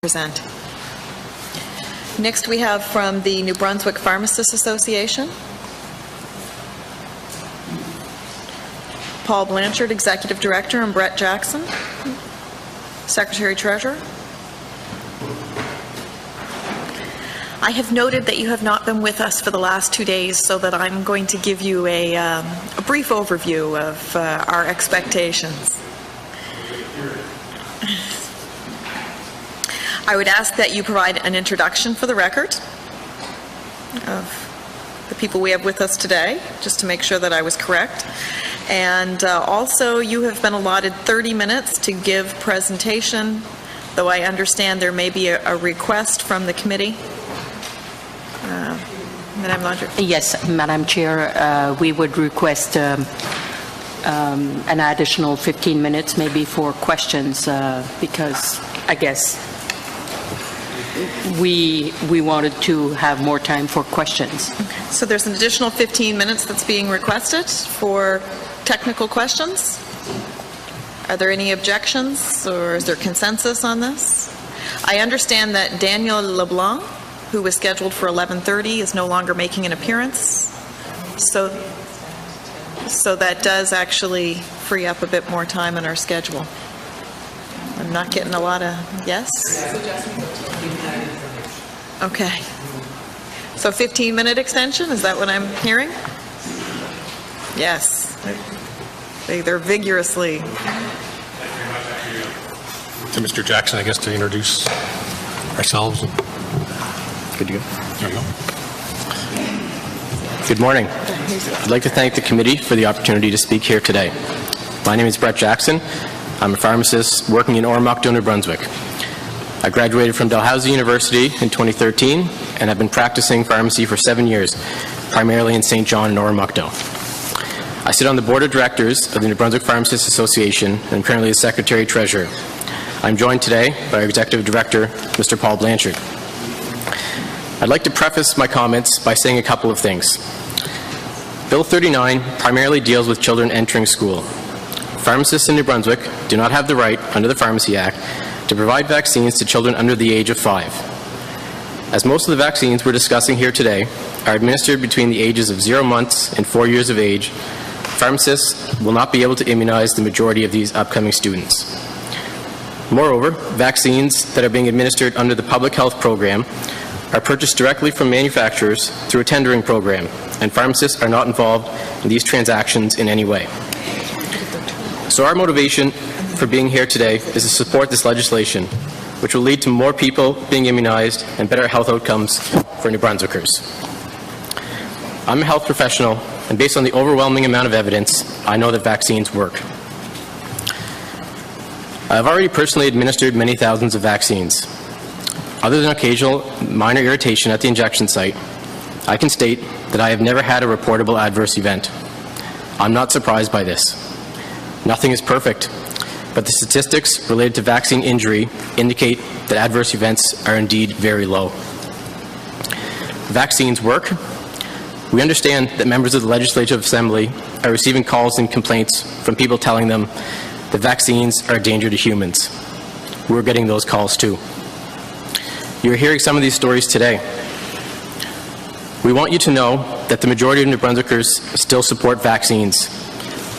present. Next we have from the New Brunswick Pharmacists Association, Paul Blanchard, Executive Director, and Brett Jackson, Secretary Treasurer. I have noted that you have not been with us for the last 2 days, so that I'm going to give you a brief overview of our expectations. I would ask that you provide an introduction for the record of the people we have with us today, just to make sure that I was correct. And also, you have been allotted 30 minutes to give presentation, though I understand there may be a request from the committee. Madame Laundrie. Yes, Madam Chair, we would request an additional 15 minutes maybe for questions because I guess we wanted to have more time for questions. Okay. So there's an additional 15 minutes that's being requested for technical questions. Are there any objections, or is there consensus on this? I understand that Daniel LeBlanc, who was scheduled for 11:30, is no longer making an appearance. So that does actually free up a bit more time in our schedule. I'm not getting a lot of yes? Okay. So 15-minute extension, is that what I'm hearing? Yes. They're vigorously. To Mr. Jackson, I guess, to introduce ourselves. Good to go. There you go. Good morning. I'd like to thank the committee for the opportunity to speak here today. My name is Brett Jackson. I'm a pharmacist working in Oromocto, New Brunswick. I graduated from Dalhousie University in 2013 and have been practicing pharmacy for 7 years, primarily in St. John and Oromocto. I sit on the board of directors of the New Brunswick Pharmacists Association and am currently the Secretary Treasurer. I'm joined today by our Executive Director, Mr. Paul Blanchard. I'd like to preface my comments by saying a couple of things. Bill 39 primarily deals with children entering school. Pharmacists in New Brunswick do not have the right, under the Pharmacy Act, to provide vaccines to children under the age of 5. As most of the vaccines we're discussing here today are administered between the ages of 0 months and 4 years of age, pharmacists will not be able to immunize the majority of these upcoming students. Moreover, vaccines that are being administered under the public health program are purchased directly from manufacturers through a tendering program, and pharmacists are not involved in these transactions in any way. So our motivation for being here today is to support this legislation, which will lead to more people being immunized and better health outcomes for New Brunswickers. I'm a health professional, and based on the overwhelming amount of evidence, I know that vaccines work. I've already personally administered many thousands of vaccines. Other than occasional minor irritation at the injection site, I can state that I have never had a reportable adverse event. I'm not surprised by this. Nothing is perfect, but the statistics related to vaccine injury indicate that adverse events are indeed very low. Vaccines work. We understand that members of the Legislative Assembly are receiving calls and complaints from people telling them that vaccines are a danger to humans. We're getting those calls too. You're hearing some of these stories today. We want you to know that the majority of New Brunswickers still support vaccines.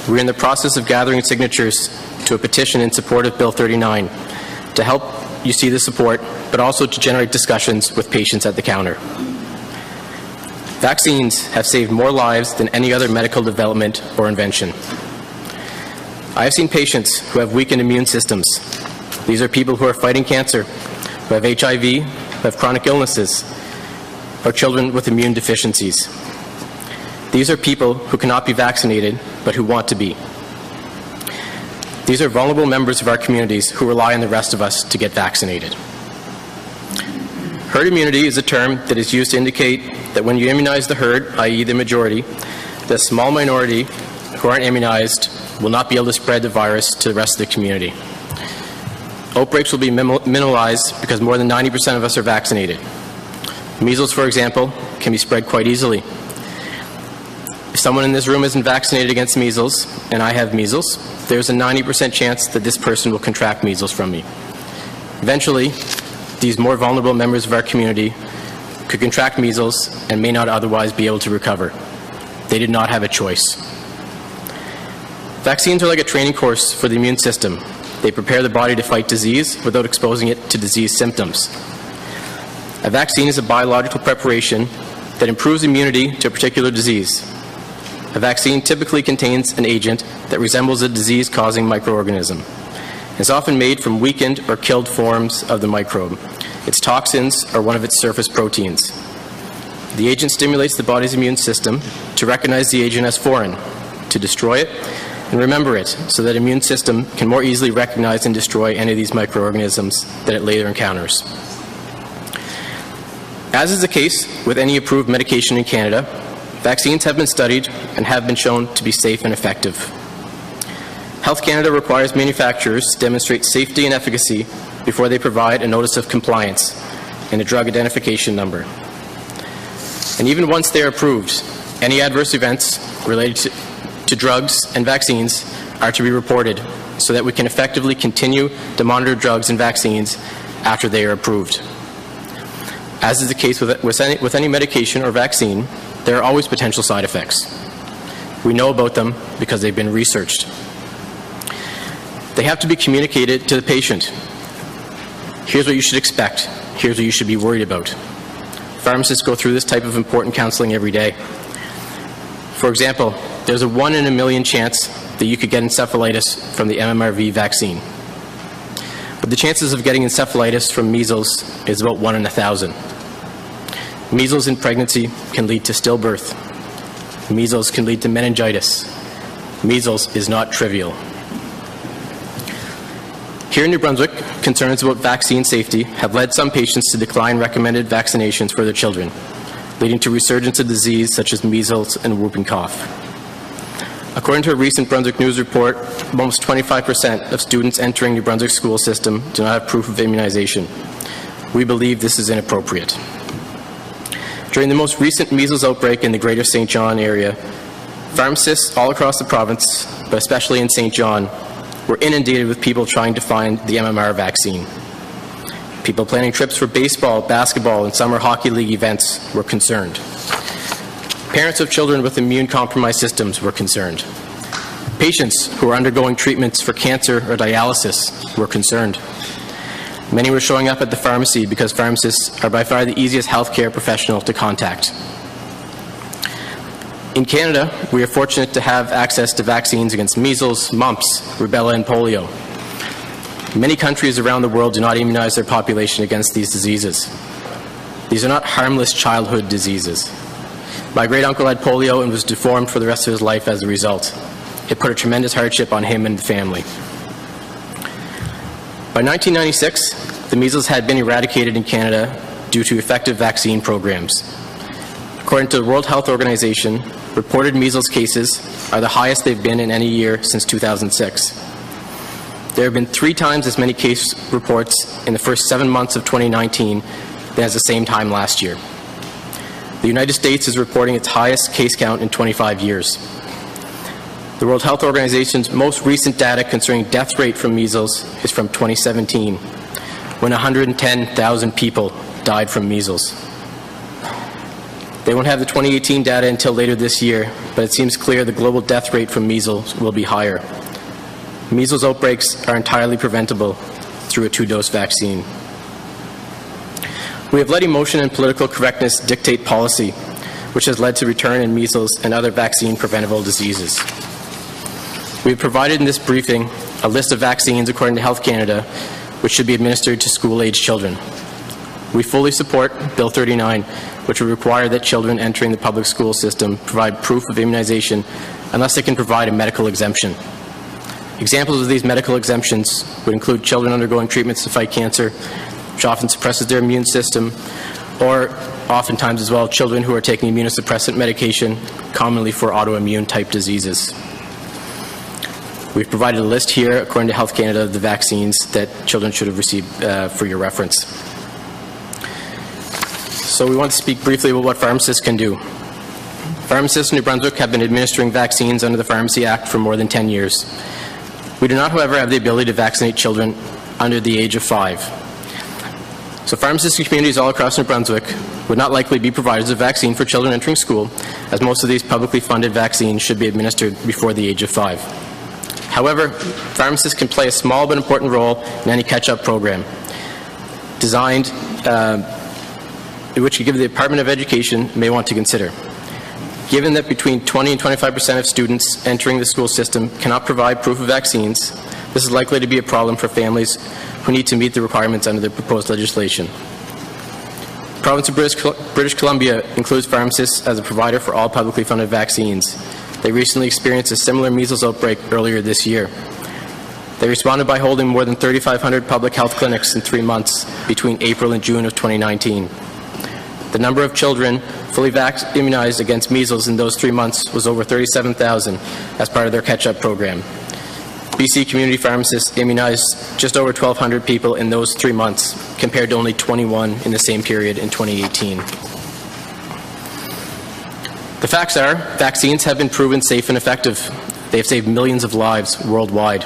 We're in the process of gathering signatures to a petition in support of Bill 39 to help you see the support, but also to generate discussions with patients at the counter. Vaccines have saved more lives than any other medical development or invention. I have seen patients who have weakened immune systems. These are people who are fighting cancer, who have HIV, who have chronic illnesses, or children with immune deficiencies. These are people who cannot be vaccinated, but who want to be. These are vulnerable members of our communities who rely on the rest of us to get vaccinated. Herd immunity is a term that is used to indicate that when you immunize the herd, i.e. the majority, the small minority who aren't immunized will not be able to spread the virus to the rest of the community. Outbreaks will be minimalized because more than 90% of us are vaccinated. Measles, for example, can be spread quite easily. If someone in this room isn't vaccinated against measles, and I have measles, there's a 90% chance that this person will contract measles from me. Eventually, these more vulnerable members of our community could contract measles and may not otherwise be able to recover. They did not have a choice. Vaccines are like a training course for the immune system. They prepare the body to fight disease without exposing it to disease symptoms. A vaccine is a biological preparation that improves immunity to a particular disease. A vaccine typically contains an agent that resembles a disease-causing microorganism. It's often made from weakened or killed forms of the microbe. Its toxins are one of its surface proteins. The agent stimulates the body's immune system to recognize the agent as foreign, to destroy it, and remember it so that the immune system can more easily recognize and destroy any of these microorganisms that it later encounters. As is the case with any approved medication in Canada, vaccines have been studied and have been shown to be safe and effective. Health Canada requires manufacturers to demonstrate safety and efficacy before they provide a notice of compliance and a drug identification number. And even once they are approved, any adverse events related to drugs and vaccines are to be reported so that we can effectively continue to monitor drugs and vaccines after they are approved. As is the case with any medication or vaccine, there are always potential side effects. We know about them because they've been researched. They have to be communicated to the patient. Here's what you should expect. Here's what you should be worried about. Pharmacists go through this type of important counseling every day. For example, there's a 1 in a million chance that you could get encephalitis from the MMRV vaccine. But the chances of getting encephalitis from measles is about 1 in 1,000. Measles in pregnancy can lead to stillbirth. Measles can lead to meningitis. Measles is not trivial. Here in New Brunswick, concerns about vaccine safety have led some patients to decline recommended vaccinations for their children, leading to resurgence of disease such as measles and whooping cough. According to a recent Brunswick News report, almost 25% of students entering New Brunswick school system do not have proof of immunization. We believe this is inappropriate. During the most recent measles outbreak in the Greater St. John area, pharmacists all across the province, but especially in St. John, were inundated with people trying to find the MMR vaccine. People planning trips for baseball, basketball, and summer hockey league events were concerned. Parents of children with immune-compromised systems were concerned. Patients who were undergoing treatments for cancer or dialysis were concerned. Many were showing up at the pharmacy because pharmacists are by far the easiest healthcare professional to contact. In Canada, we are fortunate to have access to vaccines against measles, mumps, rubella, and polio. Many countries around the world do not immunize their population against these diseases. These are not harmless childhood diseases. My great-uncle had polio and was deformed for the rest of his life as a result. It put a tremendous hardship on him and the family. By 1996, the measles had been eradicated in Canada due to effective vaccine programs. According to the World Health Organization, reported measles cases are the highest they've been in any year since 2006. There have been 3 times as many case reports in the first 7 months of 2019 than at the same time last year. The United States is reporting its highest case count in 25 years. The World Health Organization's most recent data concerning death rate from measles is from 2017, when 110,000 people died from measles. They won't have the 2018 data until later this year, but it seems clear the global death rate from measles will be higher. Measles outbreaks are entirely preventable through a 2-dose vaccine. We have let emotion and political correctness dictate policy, which has led to return in measles and other vaccine-preventable diseases. We have provided in this briefing a list of vaccines according to Health Canada, which should be administered to school-age children. We fully support Bill 39, which would require that children entering the public school system provide proof of immunization unless they can provide a medical exemption. Examples of these medical exemptions would include children undergoing treatments to fight cancer, which often suppresses their immune system, or oftentimes as well children who are taking immunosuppressant medication, commonly for autoimmune type diseases. We've provided a list here, according to Health Canada, of the vaccines that children should have received for your reference. So we want to speak briefly about what pharmacists can do. Pharmacists in New Brunswick have been administering vaccines under the Pharmacy Act for more than 10 years. We do not, however, have the ability to vaccinate children under the age of 5. So pharmacists in communities all across New Brunswick would not likely be providers of vaccine for children entering school, as most of these publicly funded vaccines should be administered before the age of 5. However, pharmacists can play a small but important role in any catch-up program designed which the Department of Education may want to consider. Given that between 20 and 25% of students entering the school system cannot provide proof of vaccines, this is likely to be a problem for families who need to meet the requirements under the proposed legislation. The province of British Columbia includes pharmacists as a provider for all publicly funded vaccines. They recently experienced a similar measles outbreak earlier this year. They responded by holding more than 3,500 public health clinics in 3 months between April and June of 2019. The number of children fully immunized against measles in those 3 months was over 37,000 as part of their catch-up program. BC community pharmacists immunized just over 1,200 people in those 3 months, compared to only 21 in the same period in 2018. The facts are, vaccines have been proven safe and effective. They have saved millions of lives worldwide.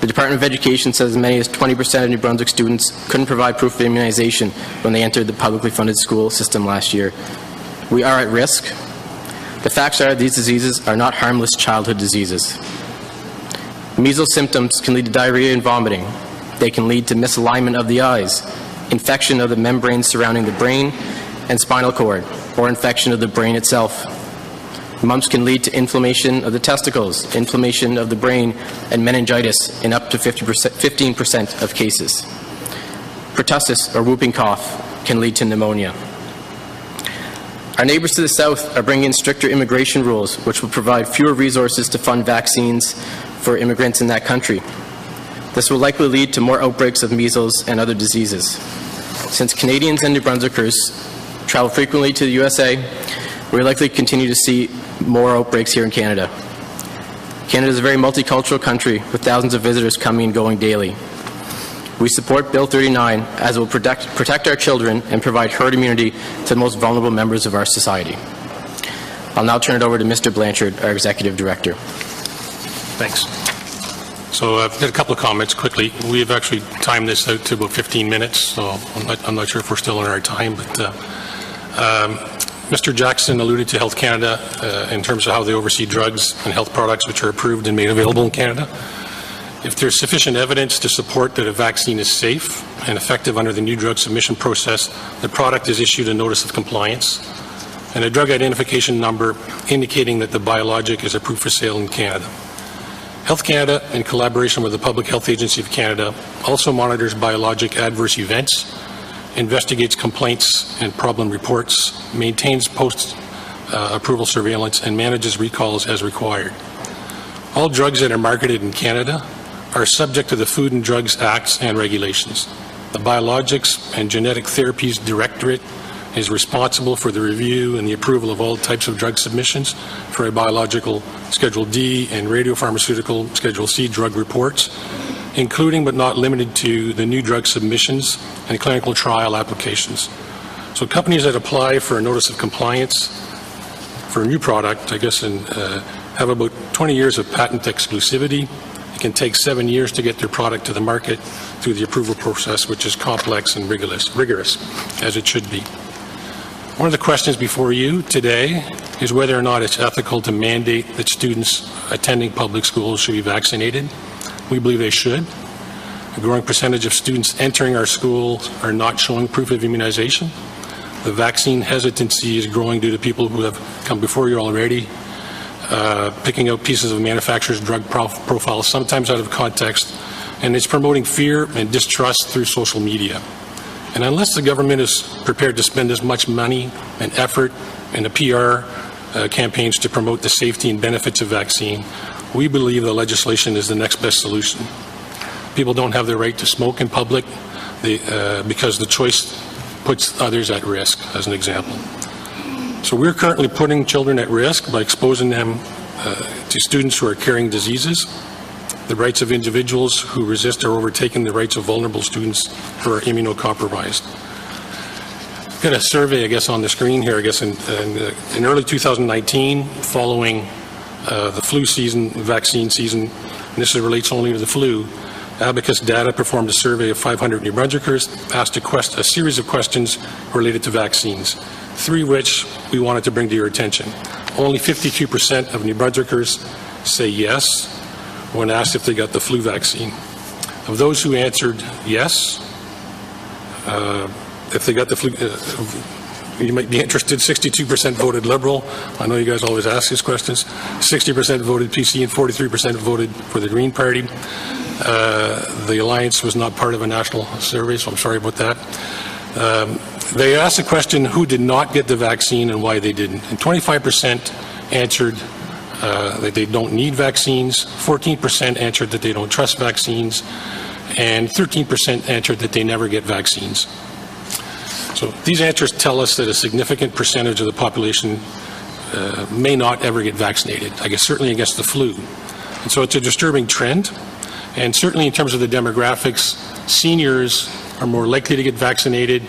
The Department of Education says as many as 20% of New Brunswick students couldn't provide proof of immunization when they entered the publicly funded school system last year. We are at risk. The facts are these diseases are not harmless childhood diseases. Measles symptoms can lead to diarrhea and vomiting. They can lead to misalignment of the eyes, infection of the membranes surrounding the brain and spinal cord, or infection of the brain itself. Mumps can lead to inflammation of the testicles, inflammation of the brain, and meningitis in up to 15% of cases. Pertussis, or whooping cough, can lead to pneumonia. Our neighbors to the south are bringing in stricter immigration rules, which will provide fewer resources to fund vaccines for immigrants in that country. This will likely lead to more outbreaks of measles and other diseases. Since Canadians and New Brunswickers travel frequently to the USA, we're likely to continue to see more outbreaks here in Canada. Canada is a very multicultural country with thousands of visitors coming and going daily. We support Bill 39 as it will protect our children and provide herd immunity to the most vulnerable members of our society. I'll now turn it over to Mr. Blanchard, our Executive Director. Thanks. So I've got a couple of comments quickly. We've actually timed this out to about 15 minutes, so I'm not sure if we're still in our time, but Mr. Jackson alluded to Health Canada in terms of how they oversee drugs and health products which are approved and made available in Canada. If there's sufficient evidence to support that a vaccine is safe and effective under the new drug submission process, the product is issued a notice of compliance and a drug identification number indicating that the biologic is approved for sale in Canada. Health Canada, in collaboration with the Public Health Agency of Canada, also monitors biologic adverse events, investigates complaints and problem reports, maintains post-approval surveillance, and manages recalls as required. All drugs that are marketed in Canada are subject to the Food and Drugs Acts and regulations. The Biologics and Genetic Therapies Directorate is responsible for the review and the approval of all types of drug submissions for a biological Schedule D and radiopharmaceutical Schedule C drug reports, including but not limited to the new drug submissions and clinical trial applications. So companies that apply for a notice of compliance for a new product, I guess, have about 20 years of patent exclusivity. It can take 7 years to get their product to the market through the approval process, which is complex and rigorous, as it should be. One of the questions before you today is whether or not it's ethical to mandate that students attending public schools should be vaccinated. We believe they should. A growing percentage of students entering our schools are not showing proof of immunization. The vaccine hesitancy is growing due to people who have come before you already, picking out pieces of manufacturers' drug profiles, sometimes out of context, and it's promoting fear and distrust through social media. And unless the government is prepared to spend as much money and effort in the PR campaigns to promote the safety and benefits of vaccine, we believe the legislation is the next best solution. People don't have the right to smoke in public because the choice puts others at risk, as an example. So we're currently putting children at risk by exposing them to students who are carrying diseases. The rights of individuals who resist are overtaking the rights of vulnerable students who are immunocompromised. I've got a survey, I guess, on the screen here. I guess in early 2019, following the flu season, vaccine season, and this relates only to the flu, Abacus Data performed a survey of 500 New Brunswickers, asked a series of questions related to vaccines, 3 which we wanted to bring to your attention. Only 52% of New Brunswickers say yes when asked if they got the flu vaccine. Of those who answered yes, if they got the flu, you might be interested, 62% voted Liberal. I know you guys always ask these questions. 60% voted PC and 43% voted for the Green Party. The Alliance was not part of a national survey, so I'm sorry about that. They asked the question, who did not get the vaccine and why they didn't. And 25% answered that they don't need vaccines, 14% answered that they don't trust vaccines, and 13% answered that they never get vaccines. So these answers tell us that a significant percentage of the population may not ever get vaccinated, I guess certainly against the flu. And so it's a disturbing trend, and certainly in terms of the demographics, seniors are more likely to get vaccinated.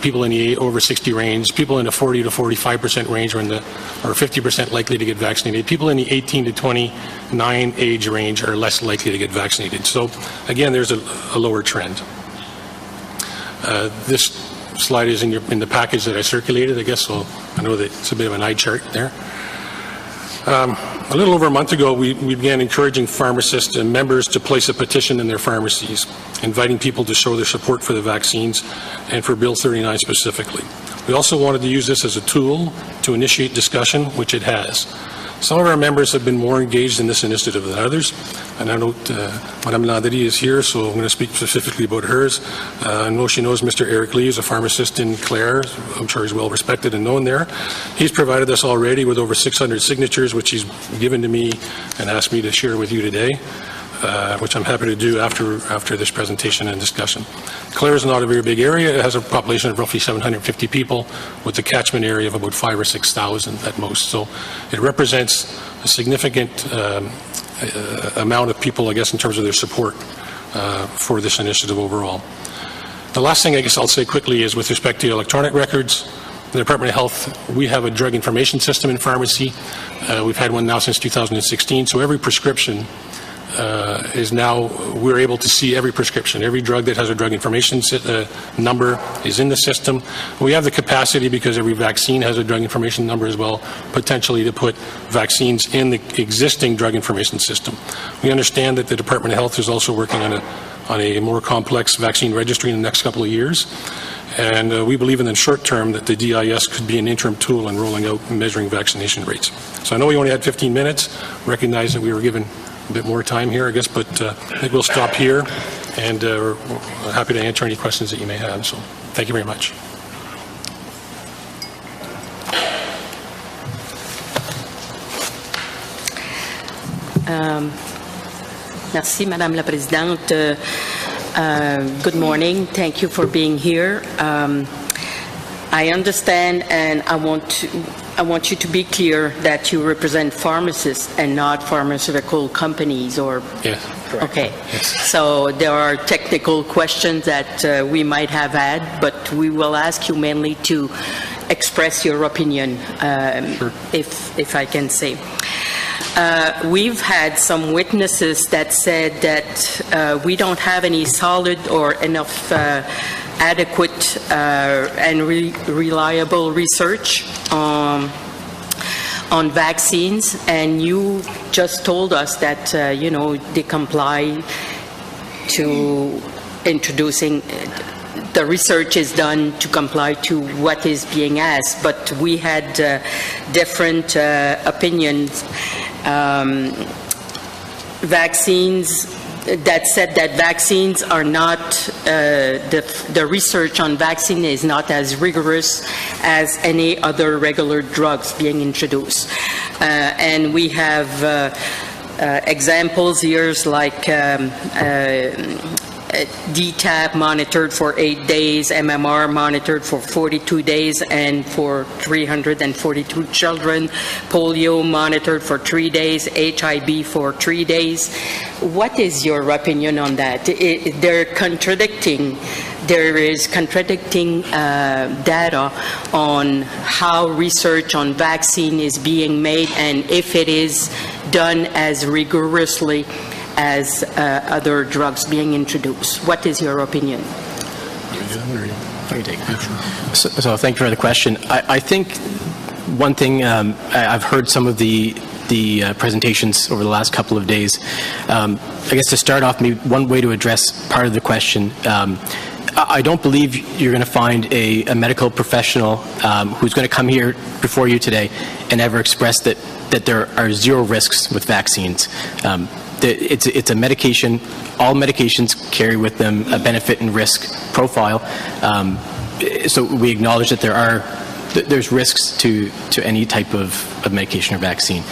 People in the over 60 range, people in the 40 to 45% range are 50% likely to get vaccinated. People in the 18 to 29 age range are less likely to get vaccinated. So again, there's a lower trend. This slide is in the package that I circulated, I guess, so I know that it's a bit of an eye chart there. A little over a month ago, we began encouraging pharmacists and members to place a petition in their pharmacies, inviting people to show their support for the vaccines and for Bill 39 specifically. We also wanted to use this as a tool to initiate discussion, which it has. Some of our members have been more engaged in this initiative than others, and I know Madame Landry is here, so I'm going to speak specifically about hers. I know she knows Mr. Eric Lee is a pharmacist in Clare. I'm sure he's well respected and known there. He's provided us already with over 600 signatures, which he's given to me and asked me to share with you today, which I'm happy to do after this presentation and discussion. Clare is not a very big area. It has a population of roughly 750 people with a catchment area of about 5,000 or 6,000 at most. So it represents a significant amount of people, I guess, in terms of their support for this initiative overall. The last thing I guess I'll say quickly is with respect to electronic records. The Department of Health, we have a drug information system in pharmacy. We've had one now since 2016, so every prescription is now, we're able to see every prescription. Every drug that has a drug information number is in the system. We have the capacity, because every vaccine has a drug information number as well, potentially to put vaccines in the existing drug information system. We understand that the Department of Health is also working on a more complex vaccine registry in the next couple of years. And we believe in the short term that the DIS could be an interim tool in rolling out and measuring vaccination rates. So I know we only had 15 minutes, recognize that we were given a bit more time here, I guess, but I think we'll stop here, and we're happy to answer any questions that you may have. So thank you very much. Merci, Madame la Présidente. Good morning. Thank you for being here. I understand, and I want you to be clear that you represent pharmacists and not pharmaceutical companies, or Yes. Correct. Okay. Yes. So there are technical questions that we might have had, but we will ask you mainly to express your opinion, Sure. if I can say. We've had some witnesses that said that we don't have any solid or enough adequate and reliable research on vaccines, and you just told us that they comply to introducing. The research is done to comply to what is being asked, but we had different opinions. Vaccines that said that vaccines are not, the research on vaccine is not as rigorous as any other regular drugs being introduced. And we have examples here like DTaP monitored for 8 days, MMR monitored for 42 days and for 342 children, polio monitored for 3 days, HIV for 3 days. What is your opinion on that? There is contradicting data on how research on vaccine is being made and if it is done as rigorously as other drugs being introduced. What is your opinion? So thank you for the question. I think one thing, I've heard some of the presentations over the last couple of days. I guess to start off, maybe one way to address part of the question, I don't believe you're going to find a medical professional who's going to come here before you today and ever express that there are zero risks with vaccines. It's a medication. All medications carry with them a benefit and risk profile. So we acknowledge that there's risks to any type of medication or vaccine.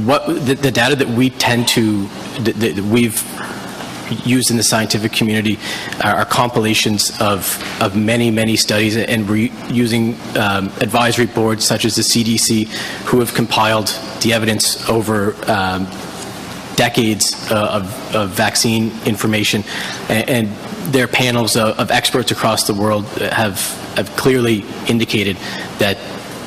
What the data that we tend to that we've used in the scientific community are compilations of many studies, and we're using advisory boards such as the CDC, who have compiled the evidence over decades of vaccine information, and their panels of experts across the world have clearly indicated that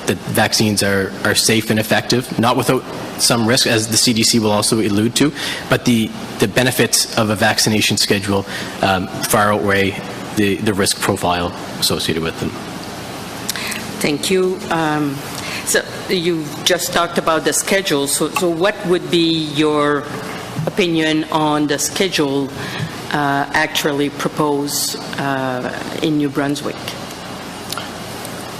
vaccines are safe and effective, not without some risk, as the CDC will also allude to, but the benefits of a vaccination schedule far outweigh the risk profile associated with them. Thank you. So you just talked about the schedule. So what would be your opinion on the schedule actually proposed in New Brunswick?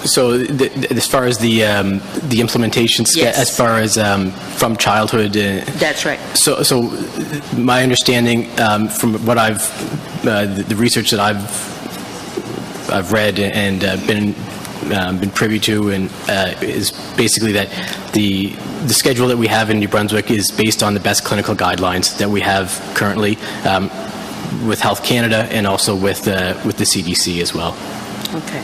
So as far as the implementation, yes. As far as from childhood. That's right. So my understanding from what the research that I've read and been privy to, and is basically that the schedule that we have in New Brunswick is based on the best clinical guidelines that we have currently with Health Canada and also with the CDC as well. Okay.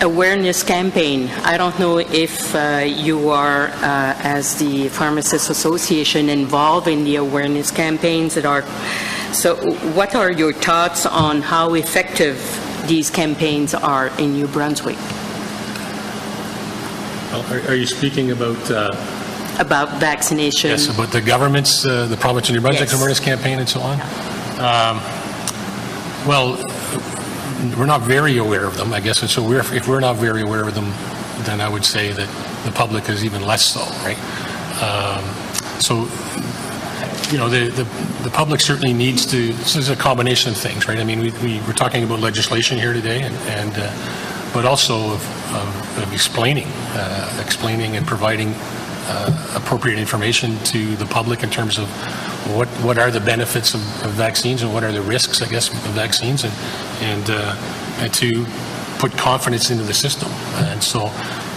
Awareness campaign. I don't know if you are, as the Pharmacists Association, involved in the awareness campaigns that are. So what are your thoughts on how effective these campaigns are in New Brunswick? Well, are you speaking about vaccination? Yes, about the government's, the province of New Brunswick's Yes. awareness campaign and so on? Well, we're not very aware of them, I guess, and so if we're not very aware of them, then I would say that the public is even less so, right? So, you know, the public certainly needs to. This is a combination of things, right? I mean, we're talking about legislation here today, but also of explaining and providing appropriate information to the public in terms of what are the benefits of vaccines and what are the risks, I guess, of vaccines, and to put confidence into the system. And so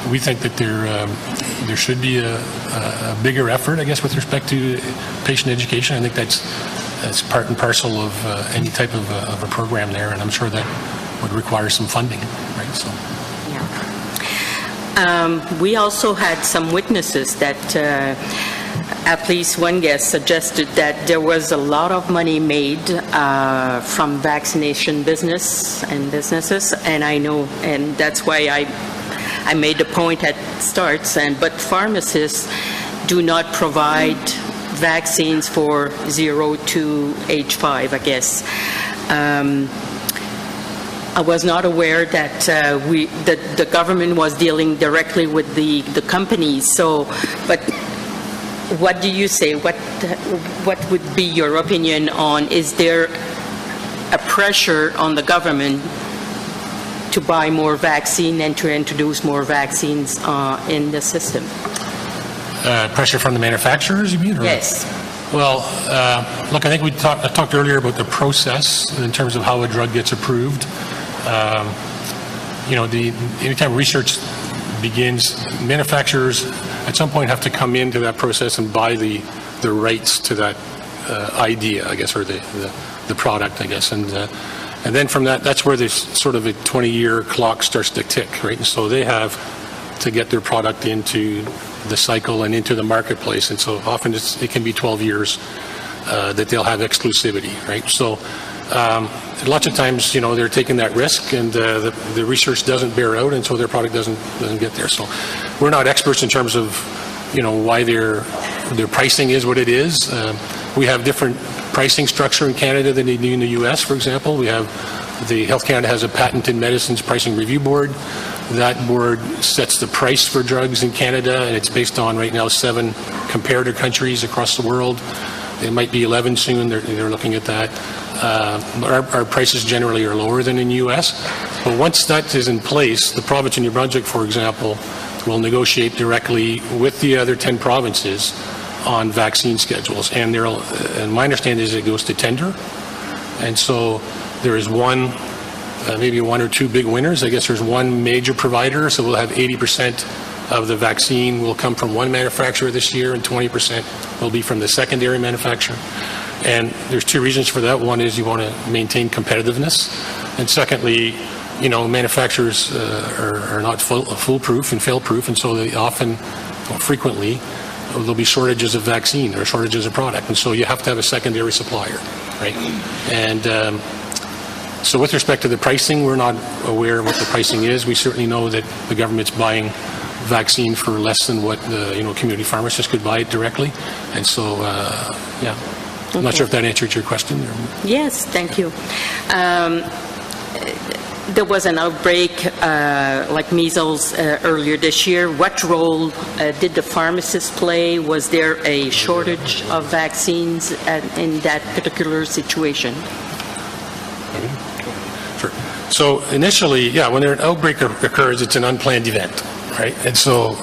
we think that there should be a bigger effort, I guess, with respect to patient education. I think that's part and parcel of any type of a program there, and I'm sure that would require some funding, right? So. We also had some witnesses that at least one guest suggested that there was a lot of money made from vaccination businesses, and I know, and that's why I made the point at starts, but pharmacists do not provide vaccines for 0 to age 5, I guess. I was not aware that the government was dealing directly with the companies. So, but what do you say? What would be your opinion on? Is there a pressure on the government to buy more vaccine and to introduce more vaccines in the system? Pressure from the manufacturers, you mean? Or? Yes. Well, look, I think I talked earlier about the process in terms of how a drug gets approved. You know, anytime research begins, manufacturers at some point have to come into that process and buy the rights to that idea, I guess, or the product, I guess, and then from that's where this sort of a 20-year clock starts to tick, right? And so they have to get their product into the cycle and into the marketplace, and so often it can be 12 years that they'll have exclusivity, right? So Lots of times, they're taking that risk, and the research doesn't bear out, and so their product doesn't get there. So we're not experts in terms of, why their pricing is what it is. We have different pricing structure in Canada than they do in the U.S., for example. We have the Health Canada has a Patented Medicines Pricing Review Board. That board sets the price for drugs in Canada, and it's based on, right now, 7 comparator countries across the world. It might be 11 soon. They're looking at that. Our prices generally are lower than in the U.S. But once that is in place, the province of New Brunswick, for example, will negotiate directly with the other 10 provinces on vaccine schedules. And my understanding is it goes to tender. And so there is maybe 1 or 2 big winners. I guess there's one major provider, so we'll have 80% of the vaccine will come from one manufacturer this year, and 20% will be from the secondary manufacturer. And there's 2 reasons for that. One is you want to maintain competitiveness, and secondly, manufacturers are not foolproof and fail-proof, and so they often, frequently, there'll be shortages of vaccine or shortages of product, and so you have to have a secondary supplier, right? And so with respect to the pricing, we're not aware of what the pricing is. We certainly know that the government's buying vaccine for less than what the community pharmacists could buy it directly, and so yeah. I'm not sure if that answered your question. Yes, thank you. There was an outbreak like measles earlier this year. What role did the pharmacists play? Was there a shortage of vaccines in that particular situation? Sure. So initially, when an outbreak occurs, it's an unplanned event, right? And so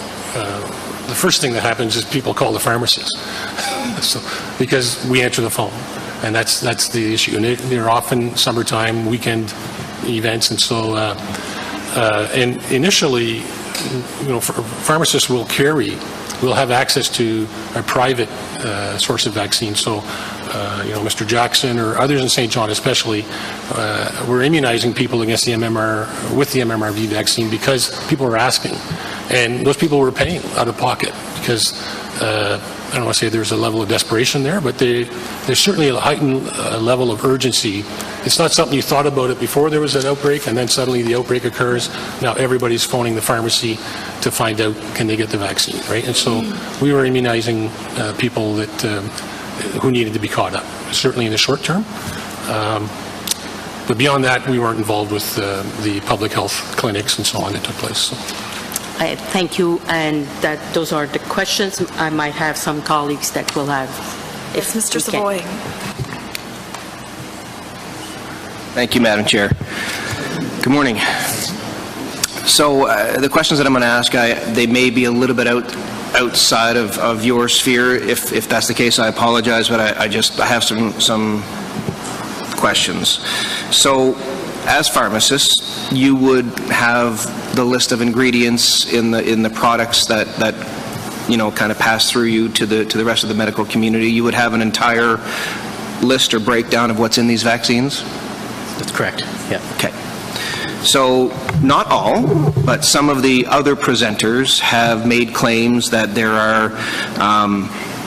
the first thing that happens is people call the pharmacist. So, because we answer the phone, and that's the issue. And they're often summertime, weekend events, and so and initially, pharmacists will have access to a private source of vaccine. So, Mr. Jackson or others in St. John, especially, we're immunizing people against the with the MMRV vaccine because people are asking, and those people were paying out of pocket because. I don't want to say there's a level of desperation there, but there's certainly a heightened level of urgency. It's not something you thought about it before there was an outbreak, and then suddenly the outbreak occurs. Now everybody's phoning the pharmacy to find out can they get the vaccine, right? And so we were immunizing people who needed to be caught up, certainly in the short term. But beyond that, we weren't involved with the public health clinics and so on that took place. So. Thank you, and those are the questions. I might have some colleagues that will have. Yes, Mr. Savoy. Thank you, Madam Chair. Good morning. So the questions that I'm going to ask, they may be a little bit outside of your sphere. If that's the case, I apologize, but I have some questions. So, as pharmacists, you would have the list of ingredients in the products that kind of pass through you to the rest of the medical community. You would have an entire list or breakdown of what's in these vaccines? That's correct. Yeah. Okay. So not all, but some of the other presenters have made claims that there are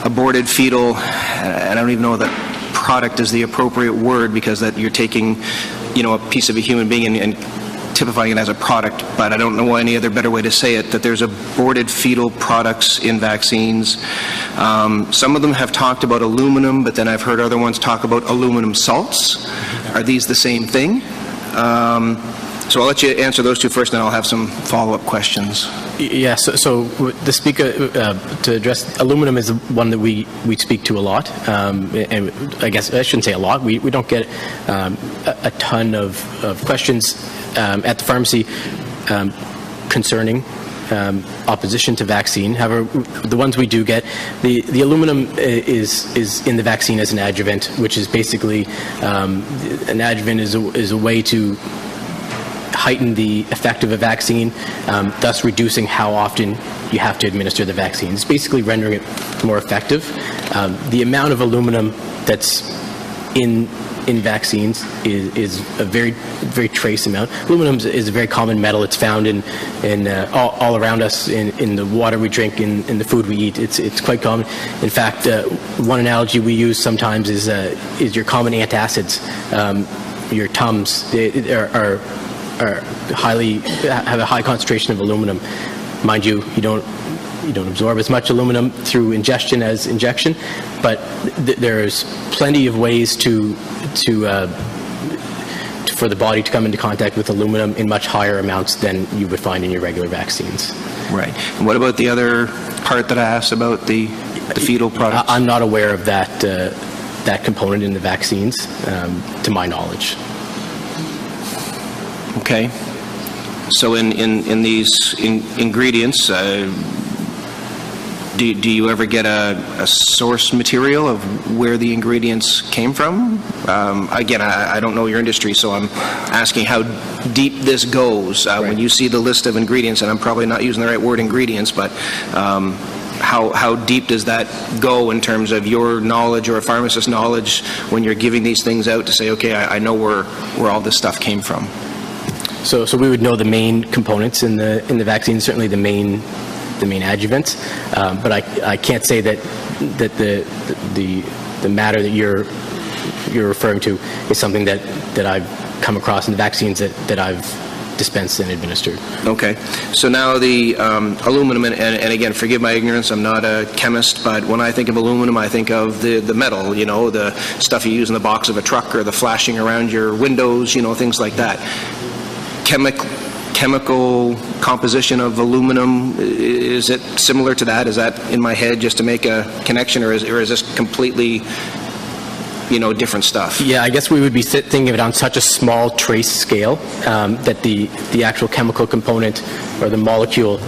aborted fetal, and I don't even know that product is the appropriate word because that you're taking a piece of a human being and typifying it as a product, but I don't know any other better way to say it, that there's aborted fetal products in vaccines. Some of them have talked about aluminum, but then I've heard other ones talk about aluminum salts. Are these the same thing? So I'll let you answer those 2 first, and I'll have some follow-up questions. Yeah, so the speaker, to address, aluminum is the one that we speak to a lot, and I guess I shouldn't say a lot, we don't get a ton of questions at the pharmacy concerning opposition to vaccine. However, the ones we do get, the aluminum is in the vaccine as an adjuvant, which is basically, an adjuvant is a way to heighten the effect of a vaccine, thus reducing how often you have to administer the vaccine. It's basically rendering it more effective. The amount of aluminum that's in in vaccines is a very, very trace amount. Aluminum is a very common metal. It's found in all around us, in the water we drink, in the food we eat. It's quite common. In fact, one analogy we use sometimes is your common antacids. Your Tums are have a high concentration of aluminum. Mind you, you don't absorb as much aluminum through ingestion as injection, but there's plenty of ways for the body to come into contact with aluminum in much higher amounts than you would find in your regular vaccines. Right. And what about the other part that I asked about the fetal products? I'm not aware of that component in the vaccines, to my knowledge. Okay. So in these ingredients, do you ever get a source material of where the ingredients came from? Again, I don't know your industry, so I'm asking how deep this goes. Right. When you see the list of ingredients, and I'm probably not using the right word, ingredients, but how deep does that go in terms of your knowledge or a pharmacist's knowledge when you're giving these things out to say, okay, I know where all this stuff came from? So we would know the main components in the vaccine, certainly the main adjuvants, but I can't say that the matter that you're referring to is something that I've come across in the vaccines that I've dispensed and administered. Okay. So now the aluminum, and again, forgive my ignorance, I'm not a chemist, but when I think of aluminum, I think of the metal, the stuff you use in the box of a truck or the flashing around your windows, things like that. Chemical composition of aluminum, is it similar to that? Is that in my head just to make a connection, or is this completely different stuff? Yeah, I guess we would be thinking of it on such a small trace scale that the actual chemical component or the molecule.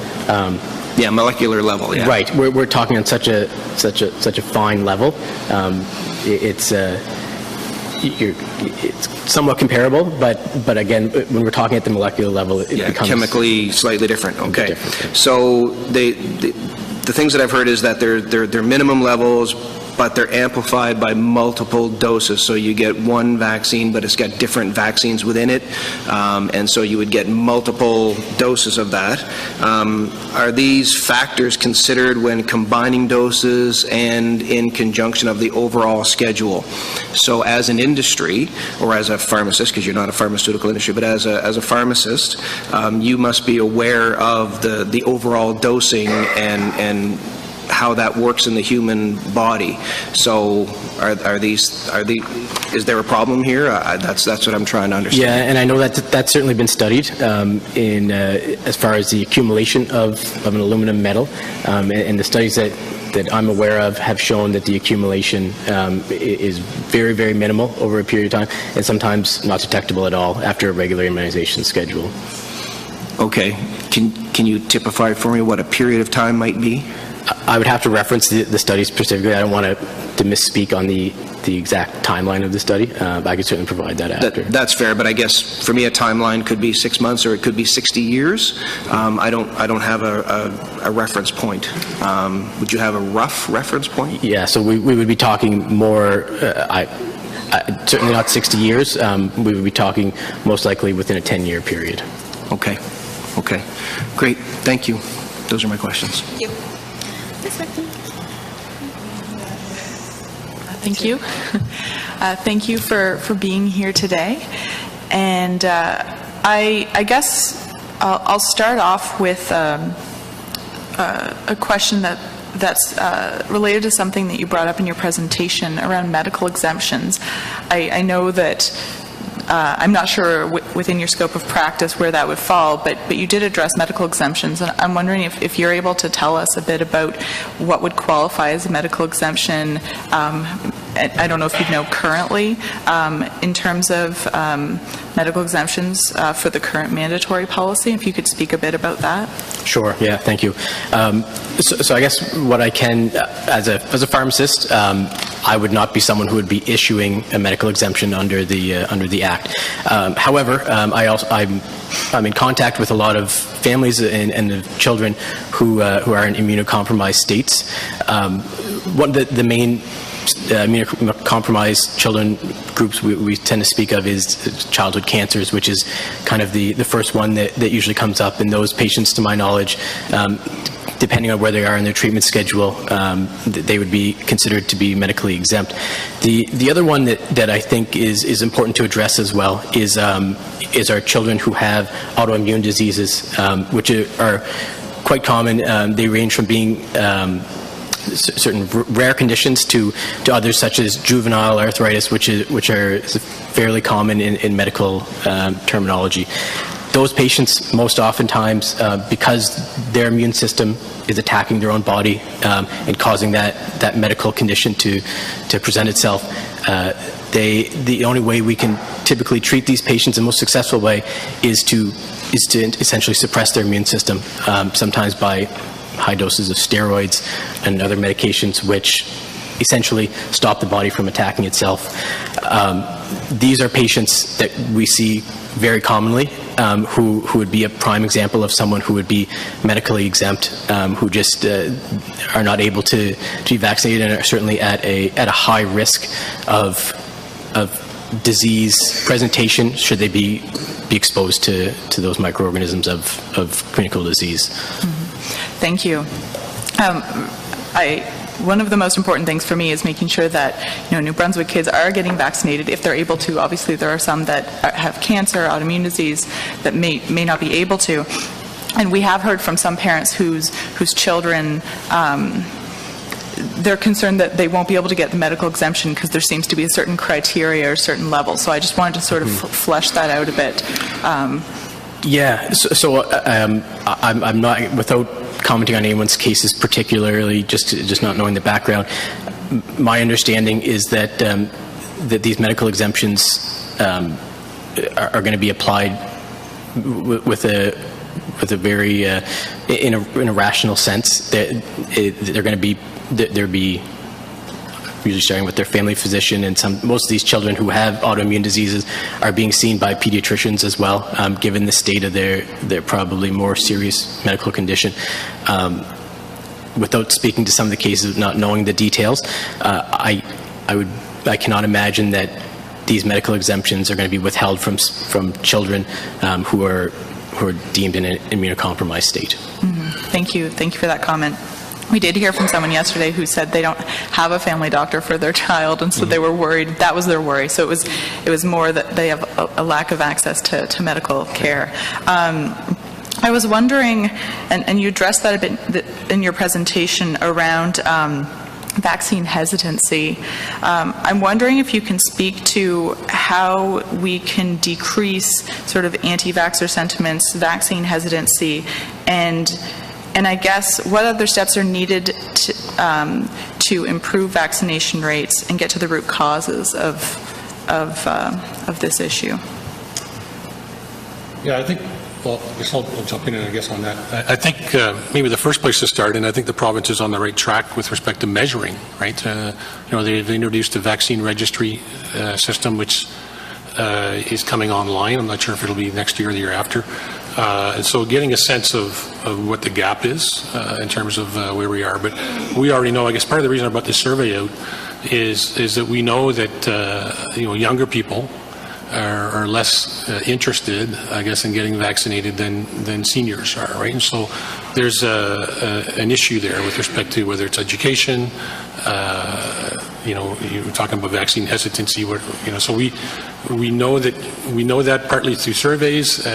Yeah, molecular level. Yeah. Right. We're talking on such a fine level. It's somewhat comparable, but again, when we're talking at the molecular level, it becomes chemically slightly different. Okay. Different, yeah. So the things that I've heard is that they're minimum levels, but they're amplified by multiple doses. So you get one vaccine, but it's got different vaccines within it, and so you would get multiple doses of that. Are these factors considered when combining doses and in conjunction of the overall schedule? So as an industry, or as a pharmacist, because you're not a pharmaceutical industry, but as a pharmacist, you must be aware of the overall dosing and how that works in the human body. So is there a problem here? That's what I'm trying to understand. Yeah, and I know that's certainly been studied in as far as the accumulation of an aluminum metal, and the studies that I'm aware of have shown that the accumulation is very, very minimal over a period of time, and sometimes not detectable at all after a regular immunization schedule. Okay. Can you typify for me what a period of time might be? I would have to reference the study specifically. I don't want to misspeak on the exact timeline of the study. I could certainly provide that after. That's fair, but I guess for me a timeline could be 6 months or it could be 60 years. I don't have a reference point. Would you have a rough reference point? Yeah, so we would be talking more, certainly not 60 years. We would be talking most likely within a 10-year period. Okay. Great. Thank you. Those are my questions. Thank you. Thank you. Thank you for being here today. And I guess I'll start off with a question that's related to something that you brought up in your presentation around medical exemptions. I know that I'm not sure within your scope of practice where that would fall, but you did address medical exemptions, and I'm wondering if you're able to tell us a bit about what would qualify as a medical exemption. I don't know if you know currently in terms of medical exemptions for the current mandatory policy, if you could speak a bit about that. Sure, yeah, thank you. So I guess what I can, as a pharmacist, I would not be someone who would be issuing a medical exemption under the Act. However, I'm in contact with a lot of families and the children who are in immunocompromised states. One of the main immunocompromised children groups we tend to speak of is childhood cancers, which is kind of the first one that usually comes up. And those patients, to my knowledge, depending on where they are in their treatment schedule, they would be considered to be medically exempt. The other one that I think is important to address as well is our children who have autoimmune diseases, which are quite common. They range from being certain rare conditions to others such as juvenile arthritis, which are fairly common in medical terminology. Those patients, most oftentimes, because their immune system is attacking their own body and causing that medical condition to present itself, the only way we can typically treat these patients, the most successful way, is to essentially suppress their immune system, sometimes by high doses of steroids and other medications which essentially stop the body from attacking itself. These are patients that we see very commonly who would be a prime example of someone who would be medically exempt, who just are not able to be vaccinated and are certainly at a high risk of disease presentation should they be exposed to those microorganisms of communicable disease. Thank you. One of the most important things for me is making sure that New Brunswick kids are getting vaccinated if they're able to. Obviously, there are some that have cancer, autoimmune disease, that may not be able to. And we have heard from some parents whose children, they're concerned that they won't be able to get the medical exemption because there seems to be a certain criteria or certain level. So I just wanted to sort of flesh that out a bit. I'm not, without commenting on anyone's cases particularly, just not knowing the background, my understanding is that that these medical exemptions are going to be applied with a very in a rational sense. That they're going to be usually starting with their family physician, and most of these children who have autoimmune diseases are being seen by pediatricians as well, given the state of their probably more serious medical condition. Without speaking to some of the cases, not knowing the details, I cannot imagine that these medical exemptions are going to be withheld from children who are deemed in an immunocompromised state. Thank you for that comment. We did hear from someone yesterday who said they don't have a family doctor for their child, and so they were worried. That was their worry. So it was more that they have a lack of access to medical care. I was wondering, and you addressed that a bit in your presentation around vaccine hesitancy. I'm wondering if you can speak to how we can decrease sort of anti-vaxxer sentiments, vaccine hesitancy, and I guess what other steps are needed to improve vaccination rates and get to the root causes of this issue? Yeah, I think, well, I guess I'll jump in, I guess, on that. I think maybe the first place to start, and I think the province is on the right track with respect to measuring, right? They've introduced a vaccine registry system, which is coming online. I'm not sure if it'll be next year or the year after. And so getting a sense of what the gap is in terms of where we are. But we already know, I guess part of the reason I brought this survey out is that we know that younger people are less interested, I guess, in getting vaccinated than seniors are, right? And so there's an issue there with respect to whether it's education, you're talking about vaccine hesitancy, so we know that partly through surveys.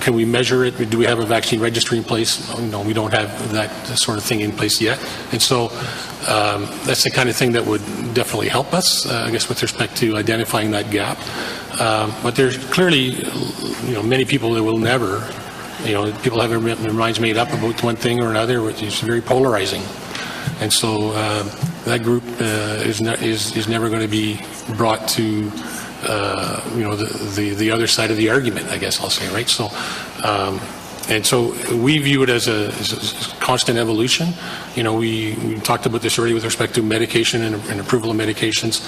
Can we measure it? Do we have a vaccine registry in place? No, we don't have that sort of thing in place yet. And so that's the kind of thing that would definitely help us, I guess, with respect to identifying that gap. But there's clearly, many people that will never, people have their minds made up about one thing or another, which is very polarizing. And so that group is never going to be brought to the other side of the argument, I guess I'll say, right? So, and so we view it as a constant evolution. We talked about this already with respect to medication and approval of medications.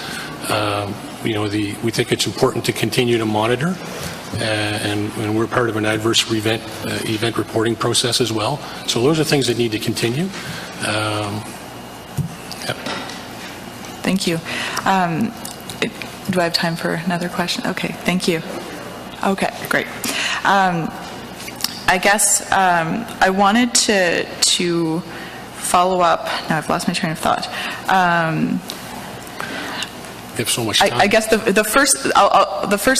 We think it's important to continue to monitor, and we're part of an adverse event reporting process as well. So those are things that need to continue. thank you. Do I have time for another question? Okay, thank you. Okay, great. I guess I wanted to follow up. Now I've lost my train of thought. You have so much time. I guess the first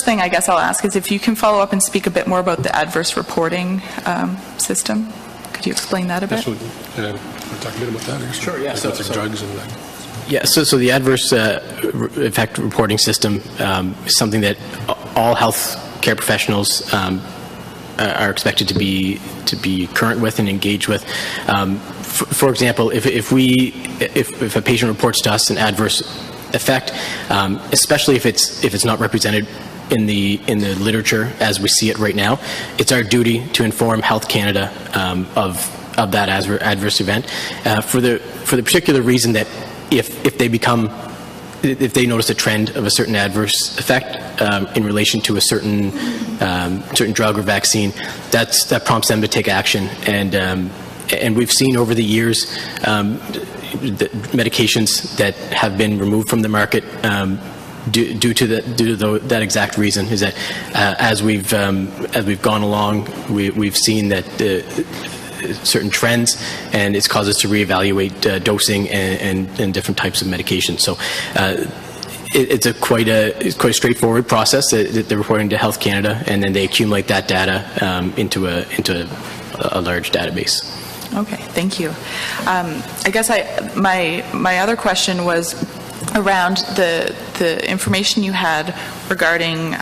thing I guess I'll ask is if you can follow up and speak a bit more about the adverse reporting system. Could you explain that a bit? We'll talk a bit about that. Sure, yeah. Like So drugs and that. Yeah, so the adverse effect reporting system is something that all health care professionals are expected to be current with and engaged with. For example, if a patient reports to us an adverse effect, especially if it's not represented in the literature as we see it right now, it's our duty to inform Health Canada of that adverse event for the particular reason that if they notice a trend of a certain adverse effect in relation to a certain drug or vaccine, that prompts them to take action. And we've seen over the years the medications that have been removed from the market due to that exact reason, is that as we've gone along, we've seen that certain trends, and it's caused us to reevaluate dosing and different types of medications. So it's quite a straightforward process that they're reporting to Health Canada, and then they accumulate that data into a large database. Okay, thank you. I guess my other question was around the information you had regarding